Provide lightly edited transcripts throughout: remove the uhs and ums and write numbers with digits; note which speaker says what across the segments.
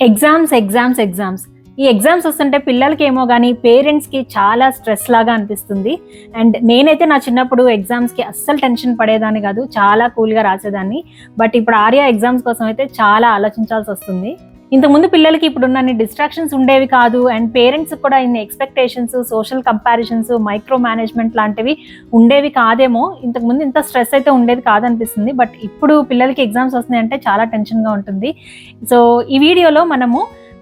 Speaker 1: Exams. ఈ exams వస్తుంటే పిల్లలకేమో గానీ పేరెంట్స్‌కి చాలా స్ట్రెస్ లాగా అనిపిస్తుంది. అండ్ నేనైతే నా చిన్నప్పుడు ఎగ్జామ్స్‌కి అస్సలు టెన్షన్ పడేదాన్ని గాదు. చాలా కూల్‌గా రాసేదాన్ని. బట్ ఇప్పుడు ఆర్య ఎగ్జామ్స్ కోసం అయితే చాలా ఆలోచించాల్సొస్తుంది. ఇంతకుముందు పిల్లలకి ఇప్పుడున్నన్ని డిస్ట్రాక్షన్స్ ఉండేవి కాదు. అండ్ పేరెంట్స్‌కి కూడా ఇన్ని expectations, social comparisons, micro management లాంటివి ఉండేవి కాదేమో. ఇంతకుముందు ఇంత స్ట్రెస్ అయితే ఉండేది కాదనిపిస్తుంది. బట్ ఇప్పుడు పిల్లలకి ఎగ్జామ్స్ వస్తున్నాయంటే చాలా టెన్షన్‌గా ఉంటుంది. సో ఈ వీడియోలో మనము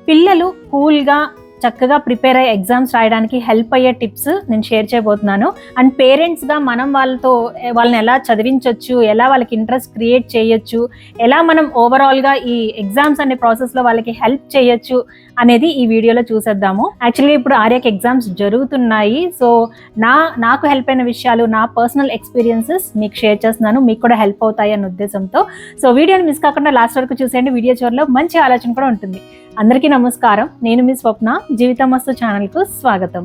Speaker 1: పిల్లలు కూల్‌గా చక్కగా ప్రిపేర్ అయ్యి ఎగ్జామ్స్ రాయడానికి హెల్ప్ అయ్యే టిప్స్ నేను షేర్ చేయబోతున్నాను. అండ్ పేరెంట్స్‌గా మనం వాళ్ళని ఎలా చదివించొచ్చు, ఎలా వాళ్ళకి ఇంట్రెస్ట్ క్రియేట్ చేయొచ్చు, ఎలా మనం ఓవరాల్‌గా ఈ ఎగ్జామ్స్ అనే ప్రాసెస్‌లో వాళ్ళకి హెల్ప్ చేయొచ్చు అనేది ఈ వీడియోలో చూసేద్దాము. యాక్చువల్లీ ఇప్పుడు ఆర్యకి ఎగ్జామ్స్ జరుగుతున్నాయి. సో నాకు హెల్ప్ అయిన విషయాలు, నా పర్సనల్ ఎక్స్పీరియన్సెస్ మీకు షేర్ చేస్తున్నాను. మీకు కూడా హెల్ప్ అవుతాయి అన్న ఉద్దేశంతో. సో వీడియోని మిస్ కాకుండా లాస్ట్ వరకు చూసేయండి. వీడియో చివరిలో మంచి ఆలోచన కూడా ఉంటుంది. అందరికీ నమస్కారం. నేను మీ స్వప్న. జీవితం మస్తు ఛానల్కు స్వాగతం.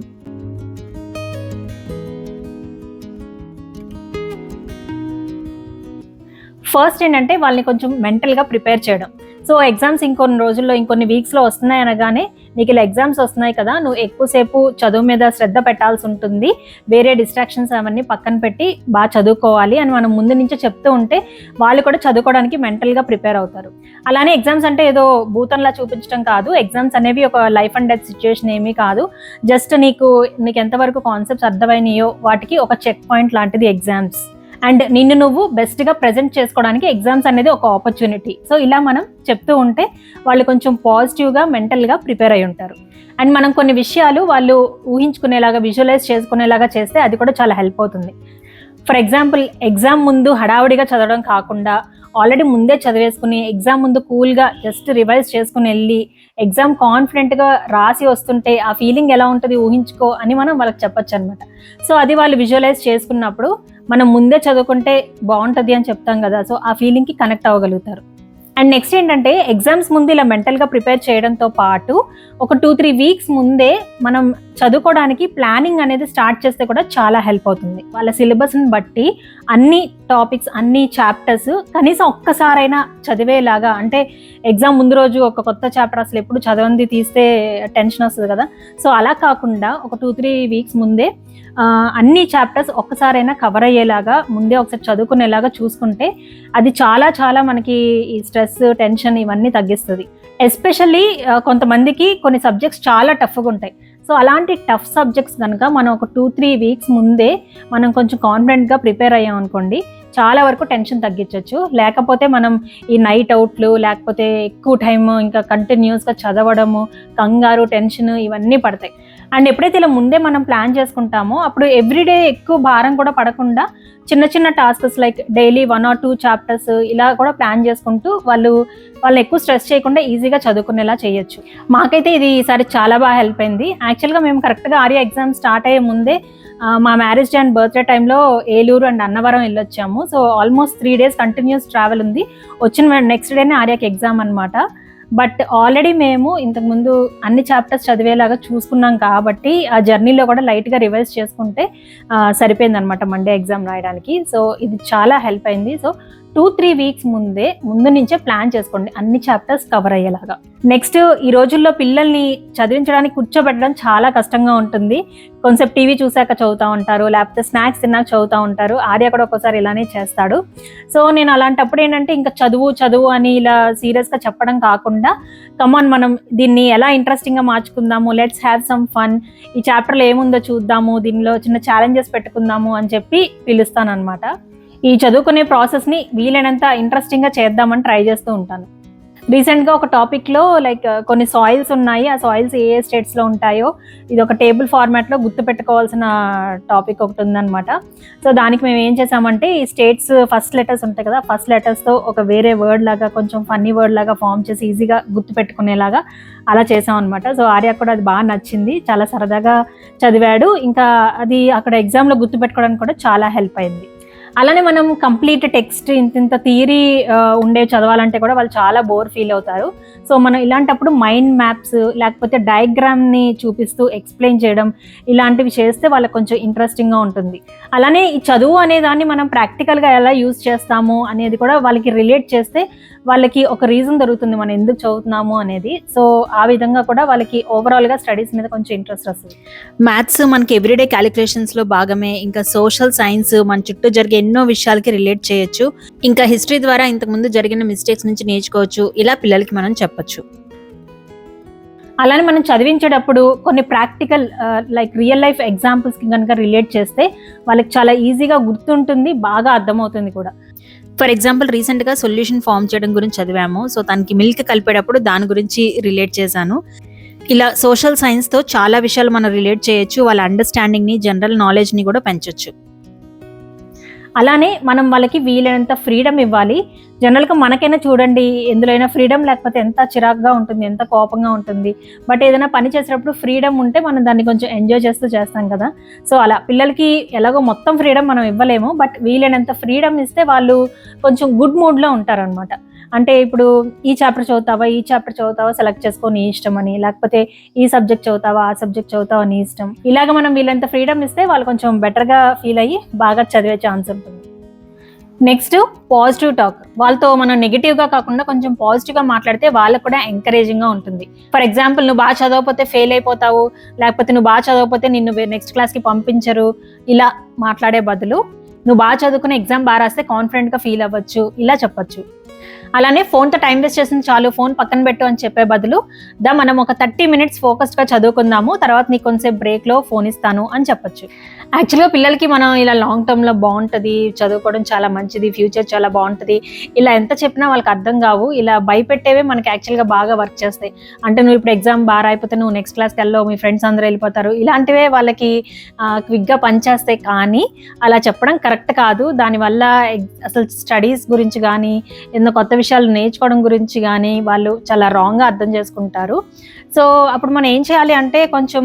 Speaker 1: ఫస్ట్ ఏంటంటే వాళ్ళని కొంచెం మెంటల్గా ప్రిపేర్ చేయడం. సో ఎగ్జామ్స్ ఇంకొన్ని రోజుల్లో, ఇంకొన్ని వీక్స్లో వస్తున్నాయి అనగానే నీకు ఇలా ఎగ్జామ్స్ వస్తున్నాయి కదా, నువ్వు ఎక్కువసేపు చదువు మీద శ్రద్ధ పెట్టాల్సి ఉంటుంది, వేరే డిస్ట్రాక్షన్స్ అవన్నీ పక్కన పెట్టి బాగా చదువుకోవాలి అని మనం ముందు నుంచే చెప్తూ ఉంటే వాళ్ళు కూడా చదువుకోవడానికి మెంటల్గా ప్రిపేర్ అవుతారు. అలానే ఎగ్జామ్స్ అంటే ఏదో భూతంలా చూపించడం కాదు. ఎగ్జామ్స్ అనేవి ఒక లైఫ్ అండ్ డెత్ సిచ్యువేషన్ ఏమీ కాదు. జస్ట్ నీకు ఎంతవరకు కాన్సెప్ట్స్ అర్థమైనాయో వాటికి ఒక చెక్ పాయింట్ లాంటిది ఎగ్జామ్స్. అండ్ నిన్ను నువ్వు బెస్ట్గా ప్రజెంట్ చేసుకోవడానికి ఎగ్జామ్స్ అనేది ఒక ఆపర్చునిటీ. సో ఇలా మనం చెప్తూ ఉంటే వాళ్ళు కొంచెం పాజిటివ్గా, మెంటల్గా ప్రిపేర్ అయి ఉంటారు. అండ్ మనం కొన్ని విషయాలు వాళ్ళు ఊహించుకునేలాగా, విజువలైజ్ చేసుకునేలాగా చేస్తే అది కూడా చాలా హెల్ప్ అవుతుంది. ఫర్ ఎగ్జాంపుల్, ఎగ్జామ్ ముందు హడావుడిగా చదవడం కాకుండా ఆల్రెడీ ముందే చదివేసుకుని ఎగ్జామ్ ముందు కూల్గా జస్ట్ రివైజ్ చేసుకుని వెళ్ళి ఎగ్జామ్ కాన్ఫిడెంట్గా రాసి వస్తుంటే ఆ ఫీలింగ్ ఎలా ఉంటుంది ఊహించుకో అని మనం వాళ్ళకి చెప్పొచ్చు అనమాట. సో అది వాళ్ళు విజువలైజ్ చేసుకున్నప్పుడు మనం ముందే చదువుకుంటే బాగుంటుంది అని చెప్తాం కదా, సో ఆ ఫీలింగ్కి కనెక్ట్ అవ్వగలుగుతారు. అండ్ నెక్స్ట్ ఏంటంటే ఎగ్జామ్స్ ముందు ఇలా మెంటల్గా ప్రిపేర్ చేయడంతో పాటు ఒక 2-3 వీక్స్ ముందే మనం చదువుకోవడానికి ప్లానింగ్ అనేది స్టార్ట్ చేస్తే కూడా చాలా హెల్ప్ అవుతుంది. వాళ్ళ సిలబస్ని బట్టి అన్ని టాపిక్స్, అన్ని చాప్టర్స్ కనీసం ఒక్కసారైనా చదివేలాగా. అంటే ఎగ్జామ్ ముందు రోజు ఒక కొత్త చాప్టర్ అసలు ఎప్పుడు చదవంది తీస్తే టెన్షన్ వస్తుంది కదా, సో అలా కాకుండా ఒక 2-3 వీక్స్ ముందే అన్ని చాప్టర్స్ ఒక్కసారైనా కవర్ అయ్యేలాగా ముందే ఒకసారి చదువుకునేలాగా చూసుకుంటే అది చాలా చాలా మనకి ఈ స్ట్రెస్, టెన్షన్ ఇవన్నీ తగ్గిస్తుంది. ఎస్పెషల్లీ కొంతమందికి కొన్ని సబ్జెక్ట్స్ చాలా టఫ్గా ఉంటాయి. సో అలాంటి టఫ్ సబ్జెక్ట్స్ కనుక మనం ఒక 2-3 వీక్స్ ముందే మనం కొంచెం కాన్ఫిడెంట్గా ప్రిపేర్ అయ్యాం అనుకోండి, చాలా వరకు టెన్షన్ తగ్గించవచ్చు. లేకపోతే మనం ఈ నైట్ అవుట్లు, లేకపోతే ఎక్కువ టైం ఇంకా కంటిన్యూస్గా చదవడము, కంగారు, టెన్షన్ ఇవన్నీ పడతాయి. అండ్ ఎప్పుడైతే ఇలా ముందే మనం ప్లాన్ చేసుకుంటామో అప్పుడు ఎవ్రీడే ఎక్కువ భారం కూడా పడకుండా చిన్న చిన్న tasks like daily 1 or 2 chapters ఇలా కూడా ప్లాన్ చేసుకుంటూ వాళ్ళని ఎక్కువ స్ట్రెస్ చేయకుండా ఈజీగా చదువుకునేలా చేయొచ్చు. మాకైతే ఇది ఈసారి చాలా బాగా హెల్ప్ అయింది. యాక్చువల్గా మేము కరెక్ట్గా ఆర్య ఎగ్జామ్ స్టార్ట్ అయ్యే ముందే మా మ్యారేజ్ డే అండ్ బర్త్డే టైంలో ఏలూరు అండ్ అన్నవరం వెళ్ళొచ్చాము. So almost 3 days continuous travel ఉంది. వచ్చిన నెక్స్ట్ డేనే ఆర్యకి ఎగ్జామ్ అనమాట. బట్ ఆల్రెడీ మేము ఇంతకుముందు అన్ని చాప్టర్స్ చదివేలాగా చూసుకున్నాం కాబట్టి ఆ జర్నీలో కూడా లైట్గా రివైజ్ చేసుకుంటే సరిపోయింది అనమాట మండే ఎగ్జామ్ రాయడానికి. సో ఇది చాలా హెల్ప్ అయింది. సో 2-3 వీక్స్ ముందు నుంచే ప్లాన్ చేసుకోండి అన్ని చాప్టర్స్ కవర్ అయ్యేలాగా. నెక్స్ట్, ఈ రోజుల్లో పిల్లల్ని చదివించడానికి కూర్చోబెట్టడం చాలా కష్టంగా ఉంటుంది. కొంచెం టీవీ చూసాక చదువుతూ ఉంటారు, లేకపోతే స్నాక్స్ తిన్నాక చదువుతూ ఉంటారు. ఆర్య కూడా ఒక్కోసారి ఇలానే చేస్తాడు. సో నేను అలాంటప్పుడు ఏంటంటే ఇంకా చదువు అని ఇలా సీరియస్గా చెప్పడం కాకుండా, కమాన్ మనం దీన్ని ఎలా ఇంట్రెస్టింగ్గా మార్చుకుందాము, లెట్స్ హ్యావ్ సమ్ ఫన్, ఈ చాప్టర్లో ఏముందో చూద్దాము, దీనిలో చిన్న ఛాలెంజెస్ పెట్టుకుందాము అని చెప్పి పిలుస్తాను అనమాట. ఈ చదువుకునే ప్రాసెస్ని వీలైనంత ఇంట్రెస్టింగ్గా చేద్దామని ట్రై చేస్తూ ఉంటాను. రీసెంట్గా ఒక టాపిక్లో లైక్ కొన్ని సాయిల్స్ ఉన్నాయి, ఆ సాయిల్స్ ఏ స్టేట్స్లో ఉంటాయో ఇది ఒక టేబుల్ ఫార్మాట్లో గుర్తుపెట్టుకోవాల్సిన టాపిక్ ఒకటి ఉందన్నమాట. సో దానికి మేము ఏం చేసామంటే ఈ స్టేట్స్ ఫస్ట్ లెటర్స్ ఉంటాయి కదా, ఫస్ట్ లెటర్స్తో ఒక వేరే వర్డ్ లాగా, కొంచెం ఫన్నీ వర్డ్ లాగా ఫామ్ చేసి ఈజీగా గుర్తుపెట్టుకునేలాగా అలా చేసాం అనమాట. సో ఆర్య కూడా అది బాగా నచ్చింది, చాలా సరదాగా చదివాడు. ఇంకా అది అక్కడ ఎగ్జామ్లో గుర్తుపెట్టుకోవడానికి కూడా చాలా హెల్ప్ అయింది. అలానే మనం కంప్లీట్ టెక్స్ట్ ఇంత థియరీ ఉండే చదవాలంటే కూడా వాళ్ళు చాలా బోర్ ఫీల్ అవుతారు. సో మనం ఇలాంటప్పుడు మైండ్ మ్యాప్స్ లేకపోతే డయాగ్రామ్ని చూపిస్తూ ఎక్స్ప్లెయిన్ చేయడం ఇలాంటివి చేస్తే వాళ్ళకి కొంచెం ఇంట్రెస్టింగ్గా ఉంటుంది. అలానే ఈ చదువు అనే దాన్ని మనం ప్రాక్టికల్గా ఎలా యూజ్ చేస్తాము అనేది కూడా వాళ్ళకి రిలేట్ చేస్తే వాళ్ళకి ఒక రీజన్ దొరుకుతుంది మనం ఎందుకు చదువుతున్నాము అనేది. సో ఆ విధంగా కూడా వాళ్ళకి ఓవరాల్గా స్టడీస్ మీద కొంచెం ఇంట్రెస్ట్ వస్తుంది.
Speaker 2: మ్యాథ్స్ మనకి ఎవ్రీడే క్యాలిక్యులేషన్స్లో భాగమే. ఇంకా సోషల్ సైన్స్ మన చుట్టూ జరిగే ఎన్నో విషయాలకి రిలేట్ చేయొచ్చు. ఇంకా హిస్టరీ ద్వారా ఇంతకుముందు జరిగిన మిస్టేక్స్ నుంచి నేర్చుకోవచ్చు. ఇలా పిల్లలకి మనం చెప్పచ్చు.
Speaker 1: అలానే మనం చదివించేటప్పుడు కొన్ని ప్రాక్టికల్ లైక్ రియల్ లైఫ్ ఎగ్జాంపుల్స్కి కనుక రిలేట్ చేస్తే వాళ్ళకి చాలా ఈజీగా గుర్తుంటుంది, బాగా అర్థమవుతుంది కూడా.
Speaker 2: ఫర్ ఎగ్జాంపుల్ రీసెంట్గా సొల్యూషన్ ఫామ్ చేయడం గురించి చదివాము. సో తనకి మిల్క్ కలిపేటప్పుడు దాని గురించి రిలేట్ చేశాను. ఇలా సోషల్ సైన్స్తో చాలా విషయాలు మనం రిలేట్ చేయొచ్చు. వాళ్ళ అండర్స్టాండింగ్ని, జనరల్ నాలెడ్జ్ని కూడా పెంచొచ్చు.
Speaker 1: అలానే మనం వాళ్ళకి వీలైనంత ఫ్రీడమ్ ఇవ్వాలి. జనరల్గా మనకైనా చూడండి, ఎందులోనైనా ఫ్రీడమ్ లేకపోతే ఎంత చిరాకుగా ఉంటుంది, ఎంత కోపంగా ఉంటుంది. బట్ ఏదైనా పని చేసేటప్పుడు ఫ్రీడమ్ ఉంటే మనం దాన్ని కొంచెం ఎంజాయ్ చేస్తూ చేస్తాం కదా. సో అలా పిల్లలకి ఎలాగో మొత్తం ఫ్రీడమ్ మనం ఇవ్వలేము, బట్ వీలైనంత ఫ్రీడమ్ ఇస్తే వాళ్ళు కొంచెం గుడ్ మూడ్లో ఉంటారనమాట. అంటే ఇప్పుడు ఈ చాప్టర్ చదువుతావా సెలెక్ట్ చేసుకో నీ ఇష్టం అని, లేకపోతే ఈ సబ్జెక్ట్ చదువుతావా ఆ సబ్జెక్ట్ చదువుతావా నీ ఇష్టం. ఇలాగ మనం వీళ్ళంత ఫ్రీడమ్ ఇస్తే వాళ్ళు కొంచెం బెటర్గా ఫీల్ అయ్యి బాగా చదివే ఛాన్స్ ఉంటుంది. Next positive talk. వాళ్ళతో మనం నెగిటివ్గా కాకుండా కొంచెం పాజిటివ్గా మాట్లాడితే వాళ్ళకు కూడా ఎంకరేజింగ్గా ఉంటుంది. ఫర్ ఎగ్జాంపుల్, నువ్వు బాగా చదవకపోతే ఫెయిల్ అయిపోతావు, లేకపోతే నువ్వు బాగా చదవకపోతే నిన్ను నెక్స్ట్ క్లాస్కి పంపించరు, ఇలా మాట్లాడే బదులు నువ్వు బాగా చదువుకుని ఎగ్జామ్ బాగా రాస్తే కాన్ఫిడెంట్గా ఫీల్ అవ్వచ్చు, ఇలా చెప్పచ్చు. అలానే ఫోన్తో టైం వేస్ట్ చేసింది చాలు, ఫోన్ పక్కన పెట్టు అని చెప్పే బదులు మనం ఒక 30 minutes ఫోకస్డ్గా చదువుకుందాము, తర్వాత నీకు కొంచెంసేపు బ్రేక్లో ఫోన్ ఇస్తాను అని చెప్పచ్చు. యాక్చువల్గా పిల్లలకి మనం ఇలా లాంగ్ టర్మ్లో బాగుంటుంది, చదువుకోవడం చాలా మంచిది, ఫ్యూచర్ చాలా బాగుంటుంది, ఇలా ఎంత చెప్పినా వాళ్ళకి అర్థం కావు. ఇలా భయపెట్టేవే మనకి యాక్చువల్గా బాగా వర్క్ చేస్తాయి. అంటే నువ్వు ఇప్పుడు ఎగ్జామ్ బాగా అయిపోతే నువ్వు నెక్స్ట్ క్లాస్కి వెళ్ళవు, మీ ఫ్రెండ్స్ అందరూ వెళ్ళిపోతారు, ఇలాంటివే వాళ్ళకి క్విక్గా పనిచేస్తాయి. కానీ అలా చెప్పడం కరెక్ట్ కాదు. దానివల్ల అసలు స్టడీస్ గురించి కానీ ఏదైనా కొత్త విషయాలు నేర్చుకోవడం గురించి కానీ వాళ్ళు చాలా రాంగ్గా అర్థం చేసుకుంటారు. సో అప్పుడు మనం ఏం చేయాలి అంటే కొంచెం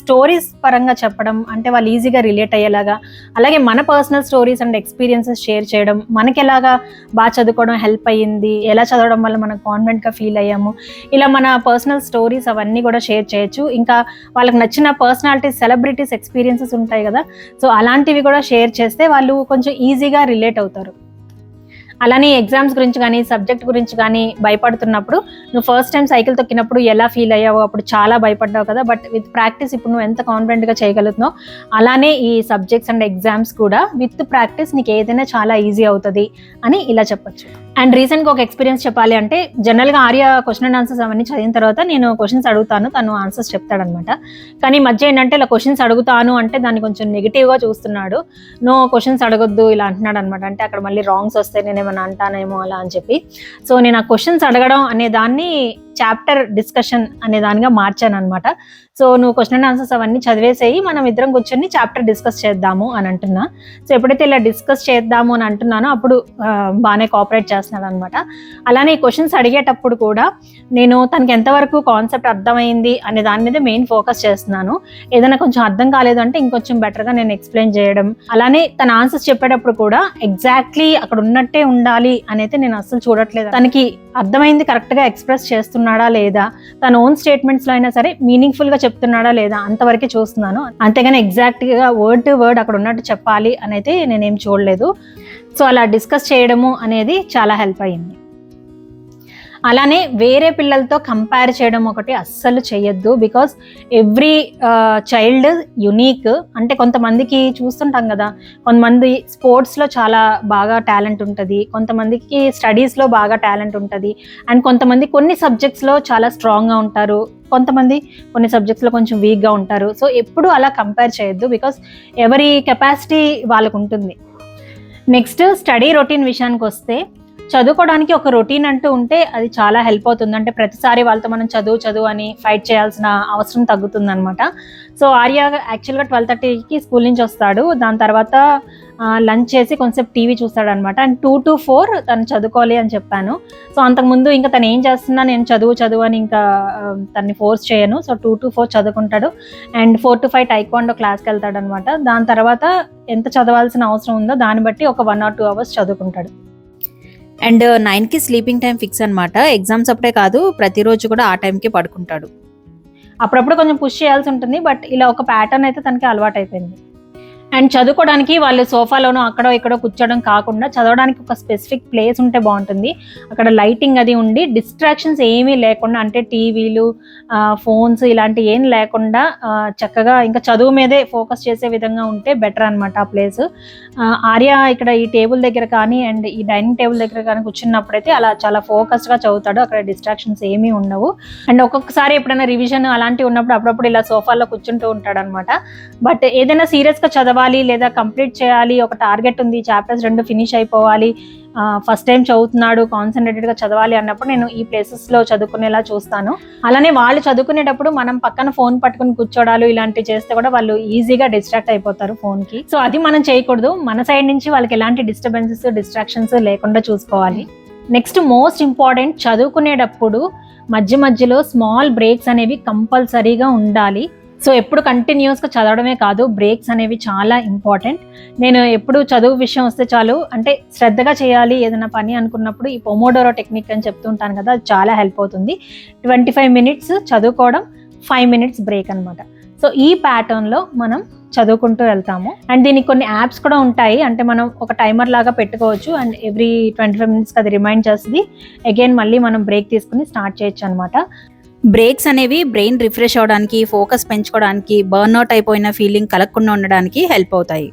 Speaker 1: స్టోరీస్ పరంగా చెప్పడం, అంటే వాళ్ళు ఈజీగా రిలేట్ అయ్యేలాగా. అలాగే మన personal stories and experiences share చేయడం, మనకి ఎలాగా బాగా చదువుకోవడం హెల్ప్ అయ్యింది, ఎలా చదవడం వల్ల మనం కాన్ఫిడెంట్గా ఫీల్ అయ్యాము, ఇలా మన పర్సనల్ స్టోరీస్ అవన్నీ కూడా షేర్ చేయొచ్చు. ఇంకా వాళ్ళకి నచ్చిన పర్సనాలిటీస్, సెలబ్రిటీస్ ఎక్స్పీరియన్సెస్ ఉంటాయి కదా, సో అలాంటివి కూడా షేర్ చేస్తే వాళ్ళు కొంచెం ఈజీగా రిలేట్ అవుతారు. అలానే ఎగ్జామ్స్ గురించి కానీ సబ్జెక్ట్ గురించి కానీ భయపడుతున్నప్పుడు, నువ్వు ఫస్ట్ టైం సైకిల్ తొక్కినప్పుడు ఎలా ఫీల్ అయ్యావో, అప్పుడు చాలా భయపడ్డావు కదా, బట్ విత్ ప్రాక్టీస్ ఇప్పుడు నువ్వు ఎంత కాన్ఫిడెంట్గా చేయగలుగుతున్నావు, అలానే ఈ సబ్జెక్ట్స్ అండ్ ఎగ్జామ్స్ కూడా విత్ ప్రాక్టీస్ నీకు ఏదైనా చాలా ఈజీ అవుతుంది అని ఇలా చెప్పచ్చు. అండ్ రీసెంట్గా ఒక ఎక్స్పీరియన్స్ చెప్పాలి అంటే, జనరల్గా ఆర్య క్వశ్చన్ అండ్ ఆన్సర్స్ అవన్నీ చదివిన తర్వాత నేను క్వశ్చన్స్ అడుగుతాను, తను ఆన్సర్స్ చెప్తాడనమాట. కానీ మధ్య ఏంటంటే ఇలా క్వశ్చన్స్ అడుగుతాను అంటే దాన్ని కొంచెం నెగిటివ్గా చూస్తున్నాడు. నో క్వశ్చన్స్ అడగొద్దు ఇలా అంటున్నాడు అనమాట. అంటే అక్కడ మళ్ళీ రాంగ్స్ వస్తే నేనేమన్నా అంటానేమో అలా అని చెప్పి. సో నేను ఆ క్వశ్చన్స్ అడగడం అనే దాన్ని చాప్టర్ డిస్కషన్ అనే దానిగా మార్చాను అనమాట. సో నువ్వు క్వశ్చన్ అండ్ ఆన్సర్స్ అవన్నీ చదివేసేయి, మనం ఇద్దరం కూర్చొని చాప్టర్ డిస్కస్ చేద్దాము అని అంటున్నా. సో ఎప్పుడైతే ఇలా డిస్కస్ చేద్దాము అని అంటున్నానో అప్పుడు బాగానే కోఆపరేట్ చేస్తున్నాడు అనమాట. అలానే ఈ క్వశ్చన్స్ అడిగేటప్పుడు కూడా నేను తనకి ఎంతవరకు కాన్సెప్ట్ అర్థమైంది అనే దాని మీద మెయిన్ ఫోకస్ చేస్తున్నాను. ఏదైనా కొంచెం అర్థం కాలేదు అంటే ఇంకొంచెం బెటర్గా నేను ఎక్స్ప్లెయిన్ చేయడం. అలానే తన ఆన్సర్స్ చెప్పేటప్పుడు కూడా ఎగ్జాక్ట్లీ అక్కడ ఉన్నట్టే ఉండాలి అనేది నేను అసలు చూడట్లేదు. తనకి అర్థమైంది కరెక్ట్గా ఎక్స్ప్రెస్ చేస్తున్నాడా లేదా, తన ఓన్ స్టేట్మెంట్స్లో అయినా సరే మీనింగ్ఫుల్గా చెప్తున్నాడా లేదా అంతవరకే చూస్తున్నాను. అంతేగాని ఎగ్జాక్ట్గా వర్డ్ టు వర్డ్ అక్కడ ఉన్నట్టు చెప్పాలి అనేది నేనేం చూడలేదు. సో అలా డిస్కస్ చేయడము అనేది చాలా హెల్ప్ అయ్యింది. అలానే వేరే పిల్లలతో కంపేర్ చేయడం ఒకటి అస్సలు చేయొద్దు. Because every child unique. అంటే కొంతమందికి చూస్తుంటాం కదా, కొంతమంది స్పోర్ట్స్లో చాలా బాగా టాలెంట్ ఉంటుంది, కొంతమందికి స్టడీస్లో బాగా టాలెంట్ ఉంటుంది, అండ్ కొంతమంది కొన్ని సబ్జెక్ట్స్లో చాలా స్ట్రాంగ్గా ఉంటారు, కొంతమంది కొన్ని సబ్జెక్ట్స్లో కొంచెం వీక్గా ఉంటారు. సో ఎప్పుడు అలా కంపేర్ చేయొద్దు, బికాస్ ఎవరి కెపాసిటీ వాళ్ళకు ఉంటుంది. నెక్స్ట్ స్టడీ రొటీన్ విషయానికి వస్తే, చదువుకోవడానికి ఒక రొటీన్ అంటూ ఉంటే అది చాలా హెల్ప్ అవుతుంది. అంటే ప్రతిసారి వాళ్ళతో మనం చదువు అని ఫైట్ చేయాల్సిన అవసరం తగ్గుతుంది అనమాట. సో ఆర్య యాక్చువల్గా 12:30కి స్కూల్ నుంచి వస్తాడు. దాని తర్వాత లంచ్ చేసి కొంచెంసేపు టీవీ చూస్తాడు అనమాట. అండ్ 2 to 4 తను చదువుకోవాలి అని చెప్పాను. సో అంతకుముందు ఇంకా తను ఏం చేస్తున్నా నేను చదువు అని ఇంకా తనని ఫోర్స్ చేయను. సో 2 to 4 చదువుకుంటాడు. అండ్ 4 to 5 టైక్వాండో క్లాస్కి వెళ్తాడు అనమాట. దాని తర్వాత ఎంత చదవాల్సిన అవసరం ఉందో దాన్ని బట్టి ఒక 1 or 2 hours చదువుకుంటాడు.
Speaker 2: అండ్ 9కి స్లీపింగ్ టైం ఫిక్స్ అనమాట. ఎగ్జామ్స్ అప్పుడే కాదు, ప్రతిరోజు కూడా ఆ టైంకి పడుకుంటాడు.
Speaker 1: అప్పుడప్పుడు కొంచెం పుష్ చేయాల్సి ఉంటుంది, బట్ ఇలా ఒక ప్యాటర్న్ అయితే తనకి అలవాటు అయిపోయింది. అండ్ చదువుకోవడానికి వాళ్ళు సోఫాలోనో అక్కడో ఇక్కడో కూర్చోవడం కాకుండా చదవడానికి ఒక స్పెసిఫిక్ ప్లేస్ ఉంటే బాగుంటుంది. అక్కడ లైటింగ్ అది ఉండి డిస్ట్రాక్షన్స్ ఏమీ లేకుండా, అంటే టీవీలు ఫోన్స్ ఇలాంటివి ఏం లేకుండా చక్కగా ఇంకా చదువు మీదే ఫోకస్ చేసే విధంగా ఉంటే బెటర్ అనమాట ఆ ప్లేస్. ఆర్య ఇక్కడ ఈ టేబుల్ దగ్గర కానీ అండ్ ఈ డైనింగ్ టేబుల్ దగ్గర కానీ కూర్చున్నప్పుడైతే అలా చాలా ఫోకస్డ్గా చదువుతాడు. అక్కడ డిస్ట్రాక్షన్స్ ఏమీ ఉండవు. అండ్ ఒక్కొక్కసారి ఎప్పుడైనా రివిజన్ అలాంటివి ఉన్నప్పుడు అప్పుడప్పుడు ఇలా సోఫాలో కూర్చుంటూ ఉంటాడు అనమాట. బట్ ఏదైనా సీరియస్గా చదవాలి లేదా కంప్లీట్ చేయాలి, ఒక టార్గెట్ ఉంది, చాప్టర్స్ 2 ఫినిష్ అయిపోవాలి, ఫస్ట్ టైం చదువుతున్నాడు, కాన్సన్ట్రేటెడ్గా చదవాలి అన్నప్పుడు నేను ఈ ప్లేసెస్లో చదువుకునేలా చూస్తాను. అలానే వాళ్ళు చదువుకునేటప్పుడు మనం పక్కన ఫోన్ పట్టుకుని కూర్చోడాలు ఇలాంటివి చేస్తే కూడా వాళ్ళు ఈజీగా డిస్ట్రాక్ట్ అయిపోతారు ఫోన్కి. సో అది మనం చేయకూడదు. మన సైడ్ నుంచి వాళ్ళకి ఎలాంటి డిస్టర్బెన్సెస్ లేకుండా చూసుకోవాలి. నెక్స్ట్ మోస్ట్ ఇంపార్టెంట్, చదువుకునేటప్పుడు మధ్యలో స్మాల్ బ్రేక్స్ అనేవి కంపల్సరీగా ఉండాలి. సో ఎప్పుడు కంటిన్యూస్గా చదవడమే కాదు, బ్రేక్స్ అనేవి చాలా ఇంపార్టెంట్. నేను ఎప్పుడు చదువు విషయం వస్తే చాలు, అంటే శ్రద్ధగా చేయాలి ఏదైనా పని అనుకున్నప్పుడు ఈ పొమోడోరో టెక్నిక్ అని చెప్తుంటాను కదా, అది చాలా హెల్ప్ అవుతుంది. 25 minutes చదువుకోవడం, 5 minutes బ్రేక్ అనమాట. సో ఈ ప్యాటర్న్లో మనం చదువుకుంటూ వెళ్తాము. అండ్ దీనికి కొన్ని యాప్స్ కూడా ఉంటాయి, అంటే మనం ఒక టైమర్ లాగా పెట్టుకోవచ్చు. అండ్ ఎవ్రీ 25 minutes అది రిమైండ్ చేస్తుంది. అగైన్ మళ్ళీ మనం బ్రేక్ తీసుకుని స్టార్ట్ చేయొచ్చు అనమాట.
Speaker 2: బ్రేక్స్ అనేవి బ్రెయిన్ రిఫ్రెష్ అవడానికి, ఫోకస్ పెంచుకోవడానికి, బర్న్అవుట్ అయిపోయిన ఫీలింగ్ కలగకుండా ఉండడానికి హెల్ప్ అవుతాయి.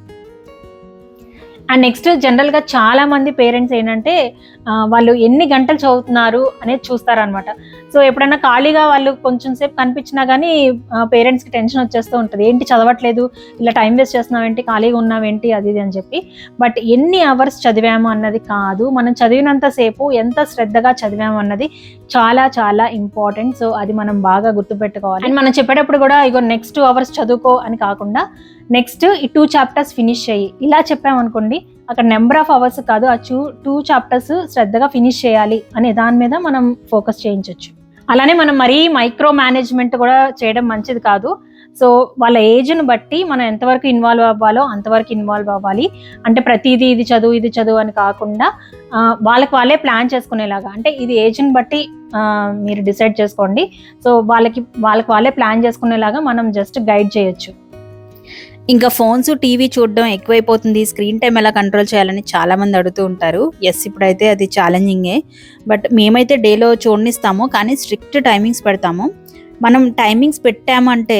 Speaker 1: అండ్ నెక్స్ట్ జనరల్గా చాలా మంది పేరెంట్స్ ఏంటంటే వాళ్ళు ఎన్ని గంటలు చదువుతున్నారు అనేది చూస్తారనమాట. సో ఎప్పుడైనా ఖాళీగా వాళ్ళు కొంచెం సేపు కనిపించినా కానీ పేరెంట్స్కి టెన్షన్ వచ్చేస్తూ ఉంటుంది, ఏంటి చదవట్లేదు, ఇలా టైం వేస్ట్ చేస్తున్నావేంటి, ఖాళీగా ఉన్నావేంటి, అది ఇది అని చెప్పి. బట్ ఎన్ని అవర్స్ చదివాము అన్నది కాదు, మనం చదివినంతసేపు ఎంత శ్రద్ధగా చదివాము అన్నది చాలా చాలా ఇంపార్టెంట్. సో అది మనం బాగా గుర్తుపెట్టుకోవాలి. అండ్ మనం చెప్పేటప్పుడు కూడా ఇగో నెక్స్ట్ 2 hours చదువుకో అని కాకుండా నెక్స్ట్ ఈ 2 chapters ఫినిష్ చేయి ఇలా చెప్పామనుకోండి, అక్కడ నెంబర్ ఆఫ్ అవర్స్ కాదు, ఆ 2 chapters శ్రద్ధగా ఫినిష్ చేయాలి అనే దాని మీద మనం ఫోకస్ చేయించవచ్చు. అలానే మనం మరీ మైక్రో మేనేజ్మెంట్ కూడా చేయడం మంచిది కాదు. సో వాళ్ళ ఏజ్ను బట్టి మనం ఎంతవరకు ఇన్వాల్వ్ అవ్వాలో అంతవరకు ఇన్వాల్వ్ అవ్వాలి. అంటే ప్రతిదీ ఇది చదువు అని కాకుండా వాళ్ళకి వాళ్ళే ప్లాన్ చేసుకునేలాగా, అంటే ఇది ఏజ్ని బట్టి మీరు డిసైడ్ చేసుకోండి. సో వాళ్ళకి వాళ్ళే ప్లాన్ చేసుకునేలాగా మనం జస్ట్ గైడ్ చేయొచ్చు.
Speaker 2: ఇంకా ఫోన్స్, టీవీ చూడడం ఎక్కువైపోతుంది, స్క్రీన్ టైం ఎలా కంట్రోల్ చేయాలని చాలా మంది అడుగుతూ ఉంటారు. ఎస్, ఇప్పుడైతే అది ఛాలెంజింగే. బట్ మేమైతే డేలో చూడనిస్తాము, కానీ స్ట్రిక్ట్ టైమింగ్స్ పెడతాము. మనం టైమింగ్స్ పెట్టామంటే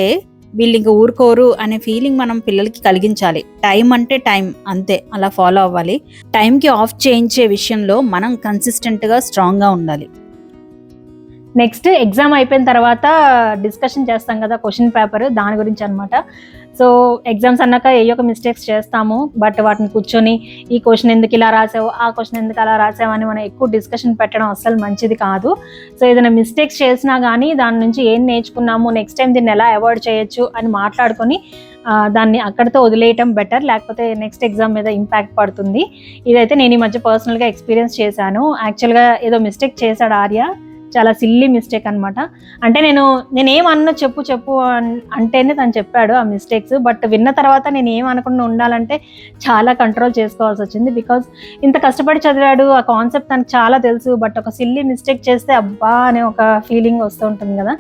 Speaker 2: వీళ్ళు ఇంకా ఊరుకోరు అనే ఫీలింగ్ మనం పిల్లలకి కలిగించాలి. టైం అంటే టైం అంతే, అలా ఫాలో అవ్వాలి. టైంకి ఆఫ్ చేయించే విషయంలో మనం కన్సిస్టెంట్గా స్ట్రాంగ్గా ఉండాలి.
Speaker 1: నెక్స్ట్ ఎగ్జామ్ అయిపోయిన తర్వాత డిస్కషన్ చేస్తాం కదా క్వశ్చన్ పేపర్, దాని గురించి అనమాట. సో ఎగ్జామ్స్ అన్నాక ఏయో ఒక మిస్టేక్స్ చేస్తాము, బట్ వాటిని కూర్చొని ఈ క్వశ్చన్ ఎందుకు ఇలా రాసావు, ఆ క్వశ్చన్ ఎందుకు అలా రాసావు అని మనం ఎక్కువ డిస్కషన్ పెట్టడం అస్సలు మంచిది కాదు. సో ఏదైనా మిస్టేక్స్ చేసినా కానీ దాని నుంచి ఏం నేర్చుకున్నాము, నెక్స్ట్ టైం దీన్ని ఎలా అవాయిడ్ చేయొచ్చు అని మాట్లాడుకొని దాన్ని అక్కడితో వదిలేయటం బెటర్, లేకపోతే నెక్స్ట్ ఎగ్జామ్ మీద ఇంపాక్ట్ పడుతుంది. ఇదైతే నేను ఈ మధ్య పర్సనల్గా ఎక్స్పీరియన్స్ చేశాను. యాక్చువల్గా ఏదో మిస్టేక్ చేశాడు ఆర్య, చాలా సిల్లీ మిస్టేక్ అనమాట. అంటే నేనేమన్నా చెప్పు అంటేనే తను చెప్పాడు ఆ మిస్టేక్స్, బట్ విన్న తర్వాత నేను ఏమనకుండా ఉండాలంటే చాలా కంట్రోల్ చేసుకోవాల్సి వచ్చింది. బికాజ్ ఇంత కష్టపడి చదివాడు, ఆ కాన్సెప్ట్ తనకు చాలా తెలుసు, బట్ ఒక సిల్లీ మిస్టేక్ చేస్తే అబ్బా అనే ఒక ఫీలింగ్ వస్తూ ఉంటుంది కదా.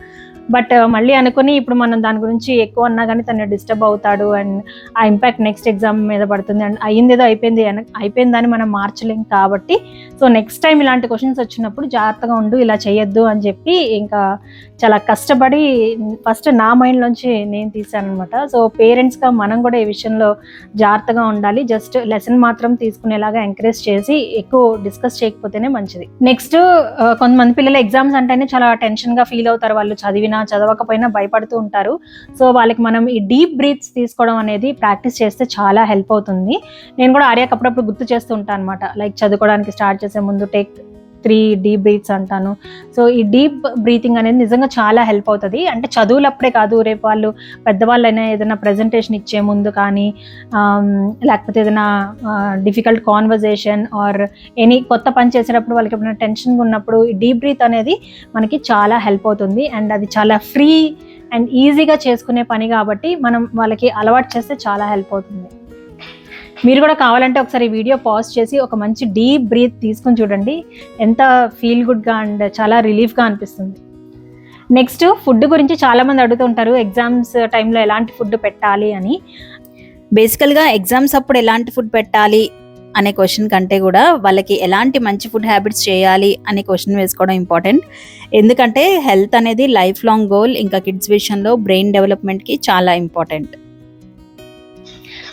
Speaker 1: బట్ మళ్ళీ అనుకుని ఇప్పుడు మనం దాని గురించి ఎక్కువ అన్నా కానీ తను డిస్టర్బ్ అవుతాడు అండ్ ఆ ఇంపాక్ట్ నెక్స్ట్ ఎగ్జామ్ మీద పడుతుంది. అండ్ అయ్యిందేదో అయిపోయిందని మనం మార్చలేం కాబట్టి, సో నెక్స్ట్ టైం ఇలాంటి క్వశ్చన్స్ వచ్చినప్పుడు జాగ్రత్తగా ఉండు, ఇలా చేయొద్దు అని చెప్పి ఇంకా చాలా కష్టపడి ఫస్ట్ నా మైండ్లోంచి నేను తీసాను అనమాట. సో పేరెంట్స్గా మనం కూడా ఈ విషయంలో జాగ్రత్తగా ఉండాలి. జస్ట్ లెసన్ మాత్రం తీసుకునేలాగా ఎంకరేజ్ చేసి ఎక్కువ డిస్కస్ చేయకపోతేనే మంచిది. నెక్స్ట్ కొంతమంది పిల్లలు ఎగ్జామ్స్ అంటేనే చాలా టెన్షన్గా ఫీల్ అవుతారు వాళ్ళు చదివిన చదివినా చదవకపోయినా భయపడుతూ ఉంటారు. సో వాళ్ళకి మనం ఈ డీప్ బ్రీత్స్ తీసుకోవడం అనేది ప్రాక్టీస్ చేస్తే చాలా హెల్ప్ అవుతుంది. నేను కూడా ఆర్యాకి అప్పుడప్పుడు గుర్తు చేస్తూ ఉంటాను అనమాట. లైక్ చదువుకోవడానికి స్టార్ట్ చేసే ముందు టేక్ 3 డీప్ బ్రీత్స్ అంటాను. సో ఈ డీప్ బ్రీతింగ్ అనేది నిజంగా చాలా హెల్ప్ అవుతుంది. అంటే చదువులప్పుడే కాదు, రేపు వాళ్ళు పెద్దవాళ్ళైనా ఏదైనా ప్రజెంటేషన్ ఇచ్చే ముందు కానీ, లేకపోతే ఏదైనా డిఫికల్ట్ కాన్వర్జేషన్ ఆర్ ఎనీ కొత్త పని చేసేటప్పుడు వాళ్ళకి ఏమైనా టెన్షన్గా ఉన్నప్పుడు ఈ డీప్ బ్రీత్ అనేది మనకి చాలా హెల్ప్ అవుతుంది. అండ్ అది చాలా ఫ్రీ అండ్ ఈజీగా చేసుకునే పని కాబట్టి మనం వాళ్ళకి అలవాటు చేస్తే చాలా హెల్ప్ అవుతుంది. మీరు కూడా కావాలంటే ఒకసారి వీడియో పాజ్ చేసి ఒక మంచి డీప్ బ్రీత్ తీసుకుని చూడండి, ఎంత ఫీల్ గుడ్గా అండ్ చాలా రిలీఫ్గా అనిపిస్తుంది. నెక్స్ట్ ఫుడ్ గురించి చాలామంది అడుగుతూ ఉంటారు, ఎగ్జామ్స్ టైంలో ఎలాంటి ఫుడ్ పెట్టాలి అని.
Speaker 2: బేసికల్గా ఎగ్జామ్స్ అప్పుడు ఎలాంటి ఫుడ్ పెట్టాలి అనే క్వశ్చన్ కంటే కూడా వాళ్ళకి ఎలాంటి మంచి ఫుడ్ హ్యాబిట్స్ చేయాలి అనే క్వశ్చన్ వేసుకోవడం ఇంపార్టెంట్. ఎందుకంటే హెల్త్ అనేది లైఫ్ లాంగ్ గోల్. ఇంకా కిడ్స్ విషయంలో బ్రెయిన్ డెవలప్మెంట్కి చాలా ఇంపార్టెంట్.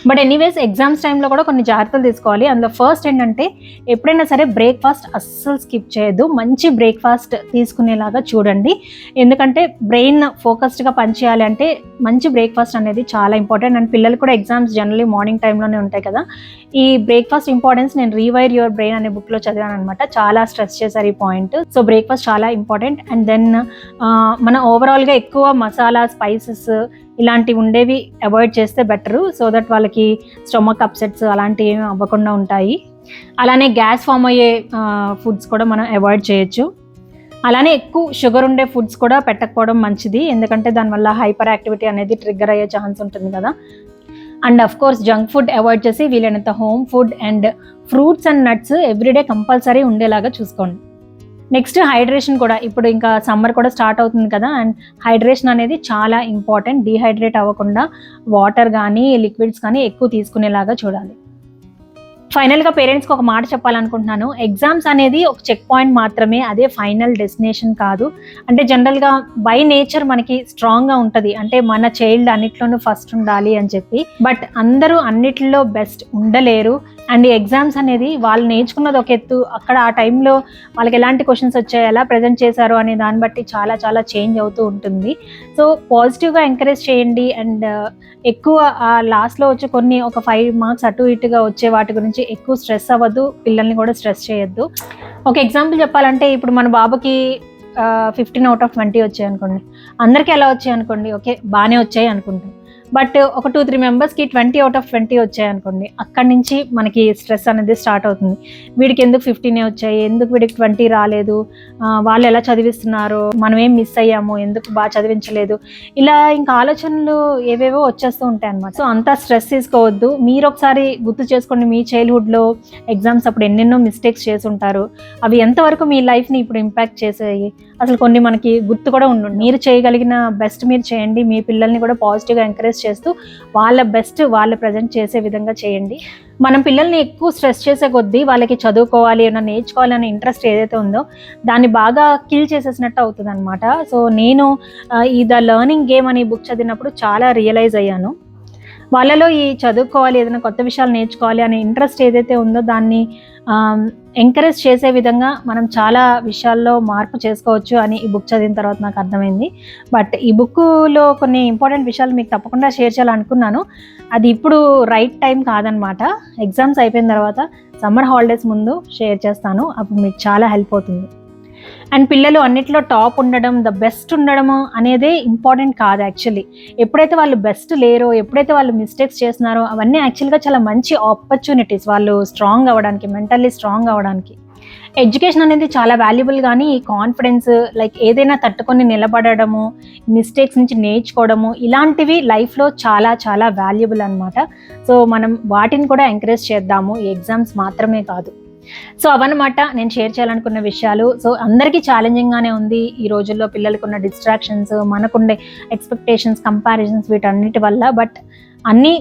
Speaker 1: బట్ ఎనీవేస్ ఎగ్జామ్స్ టైంలో కూడా కొన్ని జాగ్రత్తలు తీసుకోవాలి. అందులో ఫస్ట్ ఏంటంటే ఎప్పుడైనా సరే బ్రేక్ఫాస్ట్ అస్సలు స్కిప్ చేయొద్దు. మంచి బ్రేక్ఫాస్ట్ తీసుకునేలాగా చూడండి. ఎందుకంటే బ్రెయిన్ ఫోకస్డ్గా పనిచేయాలి అంటే మంచి బ్రేక్ఫాస్ట్ అనేది చాలా ఇంపార్టెంట్. అండ్ పిల్లలు కూడా ఎగ్జామ్స్ జనరల్లీ మార్నింగ్ టైంలోనే ఉంటాయి కదా. ఈ బ్రేక్ఫాస్ట్ ఇంపార్టెన్స్ నేను రీవైర్ యువర్ బ్రెయిన్ అనే బుక్లో చదివాను అనమాట. చాలా స్ట్రెస్ చేశారు ఈ పాయింట్. సో బ్రేక్ఫాస్ట్ చాలా ఇంపార్టెంట్. అండ్ దెన్ మన ఓవరాల్గా ఎక్కువ మసాలా, స్పైసెస్ ఇలాంటివి ఉండేవి అవాయిడ్ చేస్తే బెటరు. సో దట్ వాళ్ళకి స్టొమక్ అప్సెట్స్ అలాంటివి ఏమి అవ్వకుండా ఉంటాయి. అలానే గ్యాస్ ఫామ్ అయ్యే ఫుడ్స్ కూడా మనం అవాయిడ్ చేయొచ్చు. అలానే ఎక్కువ షుగర్ ఉండే ఫుడ్స్ కూడా పెట్టకపోవడం మంచిది, ఎందుకంటే దానివల్ల హైపర్ యాక్టివిటీ అనేది ట్రిగ్గర్ అయ్యే ఛాన్స్ ఉంటుంది కదా. And of course junk food avoid చేసి వీలైనంత home food and fruits and nuts everyday compulsory ఉండేలాగా చూసుకోండి. నెక్స్ట్ హైడ్రేషన్ కూడా. ఇప్పుడు ఇంకా సమ్మర్ కూడా స్టార్ట్ అవుతుంది కదా, అండ్ హైడ్రేషన్ అనేది చాలా ఇంపార్టెంట్. డీహైడ్రేట్ అవ్వకుండా వాటర్ కానీ లిక్విడ్స్ కానీ ఎక్కువ తీసుకునేలాగా చూడాలి. ఫైనల్గా పేరెంట్స్కి ఒక మాట చెప్పాలనుకుంటున్నాను. ఎగ్జామ్స్ అనేది ఒక చెక్ పాయింట్ మాత్రమే, అదే ఫైనల్ డెస్టినేషన్ కాదు. అంటే జనరల్గా బై నేచర్ మనకి స్ట్రాంగ్గా ఉంటుంది, అంటే మన చైల్డ్ అన్నిట్లోనూ ఫస్ట్ ఉండాలి అని చెప్పి. బట్ అందరూ అన్నిట్లో బెస్ట్ ఉండలేరు. అండ్ ఈ ఎగ్జామ్స్ అనేది వాళ్ళు నేర్చుకున్నది ఒక ఎత్తు, అక్కడ ఆ టైంలో వాళ్ళకి ఎలాంటి క్వశ్చన్స్ వచ్చాయి, ఎలా ప్రజెంట్ చేశారు అనే దాన్ని బట్టి చాలా చాలా చేంజ్ అవుతూ ఉంటుంది. సో పాజిటివ్గా ఎంకరేజ్ చేయండి. అండ్ ఎక్కువ లాస్ట్లో వచ్చే కొన్ని ఒక 5 మార్క్స్ అటు ఇటుగా వచ్చే వాటి గురించి ఎక్కువ స్ట్రెస్ అవ్వద్దు, పిల్లల్ని కూడా స్ట్రెస్ చేయొద్దు. ఒక ఎగ్జాంపుల్ చెప్పాలంటే ఇప్పుడు మన బాబుకి 15/20 వచ్చాయి అనుకోండి, అందరికీ ఎలా వచ్చాయి అనుకోండి, ఓకే బాగానే వచ్చాయి అనుకుంటాం. బట్ ఒక 2-3 మెంబర్స్కి 20/20 వచ్చాయి అనుకోండి, అక్కడి నుంచి మనకి స్ట్రెస్ అనేది స్టార్ట్ అవుతుంది. వీడికి ఎందుకు 15 వచ్చాయి, ఎందుకు వీడికి 20 రాలేదు, వాళ్ళు ఎలా చదివిస్తున్నారు, మనం ఏం మిస్ అయ్యాము, ఎందుకు బాగా చదివించలేదు, ఇలా ఇంకా ఆలోచనలు ఏవేవో వచ్చేస్తూ ఉంటాయి అన్నమాట. సో అంతా స్ట్రెస్ తీసుకోవద్దు. మీరు ఒకసారి గుర్తు చేసుకోండి, మీ చైల్డ్హుడ్లో ఎగ్జామ్స్ అప్పుడు ఎన్నెన్నో మిస్టేక్స్ చేసి ఉంటారు. అవి ఎంతవరకు మీ లైఫ్ని ఇప్పుడు ఇంపాక్ట్ చేసాయి, అసలు కొన్ని మనకి గుర్తు కూడా ఉండు. మీరు చేయగలిగిన బెస్ట్ మీరు చేయండి. మీ పిల్లల్ని కూడా పాజిటివ్గా ఎంకరేజ్ చేస్తూ వాళ్ళ బెస్ట్ వాళ్ళు ప్రజెంట్ చేసే విధంగా చేయండి. మనం పిల్లల్ని ఎక్కువ స్ట్రెస్ చేసే కొద్దీ వాళ్ళకి చదువుకోవాలి ఏమన్నా నేర్చుకోవాలి అనే ఇంట్రెస్ట్ ఏదైతే ఉందో దాన్ని బాగా కిల్ చేసేసినట్టు అవుతుంది అనమాట. సో నేను ఈ ద లెర్నింగ్ గేమ్ అనే బుక్ చదివినప్పుడు చాలా రియలైజ్ అయ్యాను. వాళ్ళలో ఈ చదువుకోవాలి, ఏదైనా కొత్త విషయాలు నేర్చుకోవాలి అనే ఇంట్రెస్ట్ ఏదైతే ఉందో దాన్ని ఎంకరేజ్ చేసే విధంగా మనం చాలా విషయాల్లో మార్పు చేసుకోవచ్చు అని ఈ బుక్ చదివిన తర్వాత నాకు అర్థమైంది. బట్ ఈ బుక్లో కొన్ని ఇంపార్టెంట్ విషయాలు మీకు తప్పకుండా షేర్ చేయాలనుకున్నాను. అది ఇప్పుడు రైట్ టైం కాదనమాట. ఎగ్జామ్స్ అయిపోయిన తర్వాత సమ్మర్ హాలిడేస్ ముందు షేర్ చేస్తాను, అప్పుడు మీకు చాలా హెల్ప్ అవుతుంది. అండ్ పిల్లలు అన్నిట్లో టాప్ ఉండడం, ద బెస్ట్ ఉండడము అనేదే ఇంపార్టెంట్ కాదు యాక్చువల్లీ. ఎప్పుడైతే వాళ్ళు బెస్ట్ లేరో, ఎప్పుడైతే వాళ్ళు మిస్టేక్స్ చేస్తున్నారో అవన్నీ యాక్చువల్గా చాలా మంచి ఆపర్చునిటీస్ వాళ్ళు స్ట్రాంగ్ అవ్వడానికి, మెంటల్లీ స్ట్రాంగ్ అవ్వడానికి. ఎడ్యుకేషన్ అనేది చాలా వాల్యుబుల్, కానీ ఈ కాన్ఫిడెన్స్ లైక్ ఏదైనా తట్టుకొని నిలబడము, మిస్టేక్స్ నుంచి నేర్చుకోవడము ఇలాంటివి లైఫ్లో చాలా చాలా వాల్యుబుల్ అనమాట. సో మనం వాటిని కూడా ఎంకరేజ్ చేద్దాము, ఈ ఎగ్జామ్స్ మాత్రమే కాదు. సో అవన్నమాట నేను షేర్ చేయాలనుకున్న విషయాలు. సో అందరికీ ఛాలెంజింగ్గానే ఉంది ఈ రోజుల్లో, పిల్లలకు ఉన్న డిస్ట్రాక్షన్స్, మనకుండే ఎక్స్పెక్టేషన్స్, కంపారిజన్స్ వీటన్నిటి వల్ల. బట్ అన్నీ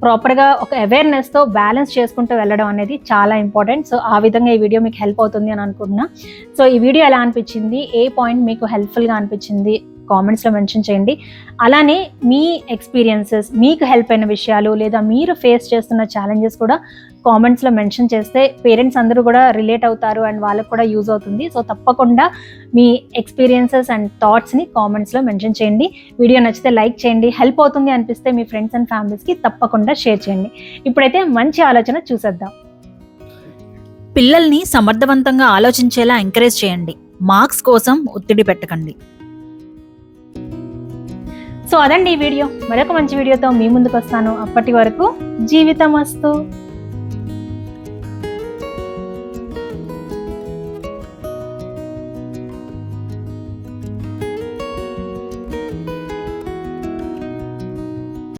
Speaker 1: ప్రాపర్గా ఒక అవేర్నెస్తో బ్యాలెన్స్ చేసుకుంటూ వెళ్ళడం అనేది చాలా ఇంపార్టెంట్. సో ఆ విధంగా ఈ వీడియో మీకు హెల్ప్ అవుతుంది అని అనుకుంటున్నా. సో ఈ వీడియో ఎలా అనిపించింది, ఏ పాయింట్ మీకు హెల్ప్ఫుల్గా అనిపించింది కామెంట్స్లో మెన్షన్ చేయండి. అలానే మీ ఎక్స్పీరియన్సెస్, మీకు హెల్ప్ అయిన విషయాలు లేదా మీరు ఫేస్ చేస్తున్న ఛాలెంజెస్ కూడా కామెంట్స్లో మెన్షన్ చేస్తే పేరెంట్స్ అందరూ కూడా రిలేట్ అవుతారు అండ్ వాళ్ళకు కూడా యూజ్ అవుతుంది. సో తప్పకుండా మీ ఎక్స్పీరియన్సెస్ అండ్ థాట్స్ని కామెంట్స్లో మెన్షన్ చేయండి. వీడియో నచ్చితే లైక్ చేయండి. హెల్ప్ అవుతుంది అనిపిస్తే మీ ఫ్రెండ్స్ అండ్ ఫ్యామిలీస్కి తప్పకుండా షేర్ చేయండి. ఇప్పుడైతే మంచి ఆలోచన చూసేద్దాం.
Speaker 2: పిల్లల్ని సమర్థవంతంగా ఆలోచించేలా ఎంకరేజ్ చేయండి. మార్క్స్ కోసం ఒత్తిడి పెట్టకండి.
Speaker 1: సో అదండి ఈ వీడియో. మరొక మంచి వీడియోతో మీ ముందుకు వస్తాను. అప్పటి వరకు జీవితమస్తు.